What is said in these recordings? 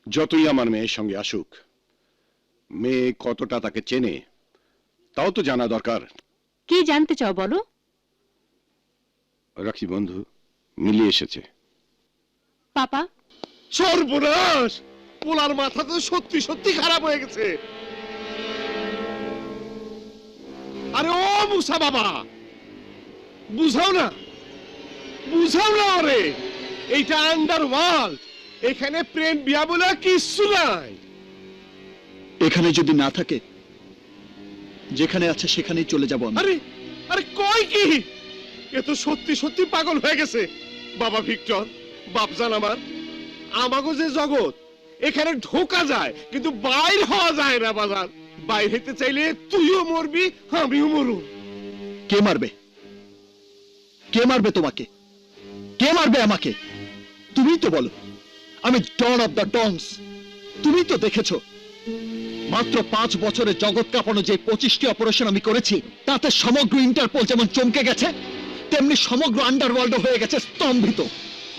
যতই আমার মেয়ের সঙ্গে আসুক, মেয়ে কতটা তাকে চেনে তাও তো জানা দরকার। কি জানতে চাও বলো। রাখি বন্ধু, মিলি এসেছে। পাপা, সর্বনাশ, পোলার মাথা তো সত্যি সত্যি খারাপ হয়ে গেছে। আরে ও মুসা বাবা, বুঝাও না, বুঝাও না ওরে, এইটা আন্ডারওয়ার্ল্ড, এখানে প্রেম বিয়া বলে কিচ্ছু নাই। এখানে যদি না থাকে, যেখানে আছে সেখানেই চলে যাব আমি। আরে আরে কই কি, এ তো সত্যি সত্যি পাগল হয়ে গেছে। বাবা ভিক্টর, বাপজান আমার, আমাগো যে জগৎ, এখানে ঢোকা যায় কিন্তু বাইর হওয়া যায় না বাজার। বাইর হইতে চাইলে তুইও মরবি, আমিও মরু। কে মারবে? কে মারবে তোমাকে? কে মারবে আমাকে? তুমি তো বলো। আমি ডন অফ দ্য ডনস। তুমি তো দেখেছো, মাত্র 5 বছরে জগৎ কাঁপানো যে 25টি অপারেশন আমি করেছি, তাতে সমগ্র ইন্টারপোল যেমন চমকে গেছে, তেমনি সমগ্র আন্ডারওয়ার্ল্ড হয়ে গেছে স্তম্ভিত।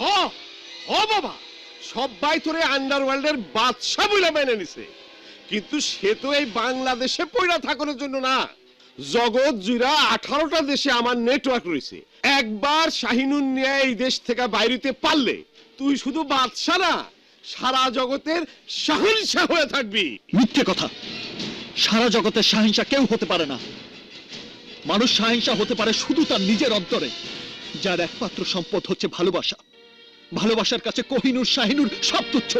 হ হ বাবা, সবাই তোরে আন্ডারওয়ার্ল্ডের বাদশা বলে মেনে নিছে, কিন্তু সে তো এই বাংলাদেশে পয়রা থাকানোর জন্য না। জগৎ জুড়া 18টা দেশে আমার নেটওয়ার্ক রয়েছে। একবার শাহিনুর নিয়ে এই দেশ থেকে বাইরেতে পারলে তুই শুধু বাদশা না, সারা জগতের শাহিনশাহ হয়ে থাকবি। মিথ্যে কথা। সারা জগতের শাহিনশাহ কেউ হতে পারে না। মানুষ শাহিনশাহ হতে পারে শুধু তার নিজের অন্তরে, যার একমাত্র সম্পদ হচ্ছে ভালোবাসা। ভালোবাসার কাছে কোহিনূর শাহিনুর সব তুচ্ছ।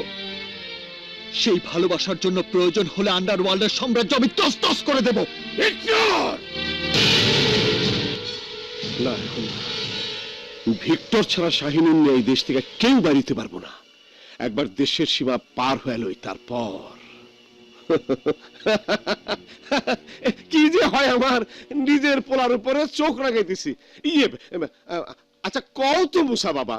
সেই ভালোবাসার জন্য প্রয়োজন হলে আন্ডারওয়ার্ল্ডের সাম্রাজ্য আমি তছনছ করে দেব। ভিক্টর! না, এখন না। ভিক্টর ছাড়া শাহিনুর নিয়ে এই দেশ থেকে কেউ বাড়িতে পারবো না। একবার দেশের সীমা পার হয়ে লই, তারপর কি যে হয় আমার, নিজের পোলার উপরে চোখ রাগাইতেছি। ইয়ে, আচ্ছা কও তো মুসা বাবা,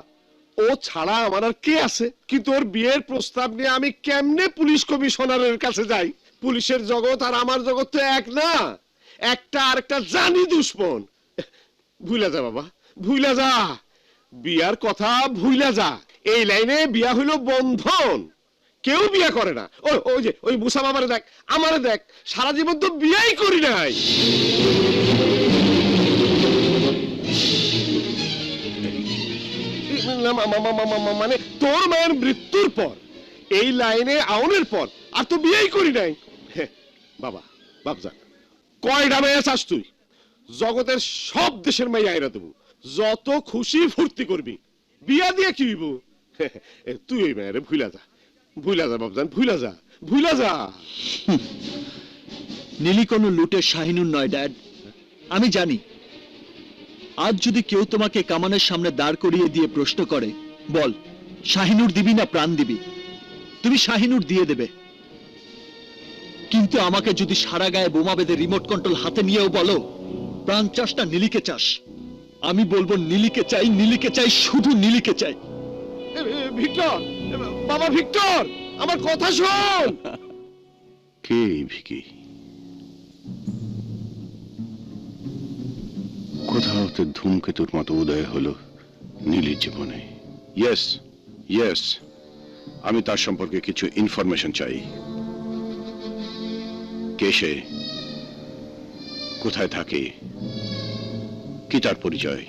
ও ছাড়া আমার আর কে আছে? কিন্তু ওর বিয়ের প্রস্তাব নিয়ে আমি কেমনে পুলিশ কমিশনারের কাছে যাই? পুলিশের জগৎ আর আমার জগৎ তো এক না, একটা আরেকটা জানি দুশ্মন। ভুইলা যা বাবা, ভুইলা যা, বিয়ার কথা ভুইলা যা। এই লাইনে বিয়া হইল বন্ধন, কেউ বিয়া করে না। ওই যে ওই মুসা বাবারে দেখ, আমারে দেখ, সারা জীবন তো বিয়াই করি নাই। মানে তোর মায়ের মৃত্যুর পর, এই লাইনে আউনের পর আর তো বিয়েই করি নাই। বাবা, বাপজান, কয়টা মেয়ে চাস তুই? জগতের সব দেশের মেয়ে আইরা দেবো, যত খুশি ফুর্তি করবি। বিয়া দিয়ে কি হইব? তুই এই মেয়েরে ভুইলা যা, ভুইলা যা বাপজান, ভুইলা যা, ভুইলা যা। নীলি কোনো লুটের শাহিনুর নয় ড্যাড। আমি জানি, আজ যদি কেউ তোমাকে কামানের সামনে দাঁড় করিয়ে দিয়ে প্রশ্ন করে, বল শাহিনুর দিবি না প্রাণ দিবি, তুমি শাহিনুর দিয়ে দেবে। কিন্তু আমাকে যদি সারা গায়ে বোমা বেঁধে রিমোট কন্ট্রোল হাতে নিয়েও বলো প্রাণ চাস না নীলিকে চাস, আমি বলবো নীলিকে চাই, নীলিকে চাই, শুধু নীলিকে চাই। ভিক্টর, বাবা ভিক্টর, আমার কথা শোন। কে ভিকি? কোথাও হতে ধূমকেতুর মতো উদয় হলো নীলির জীবনে। ইয়েস ইয়েস, আমি তার সম্পর্কে কিছু ইনফরমেশন চাই। কে সে, কোথায় থাকে, কি তার পরিচয়?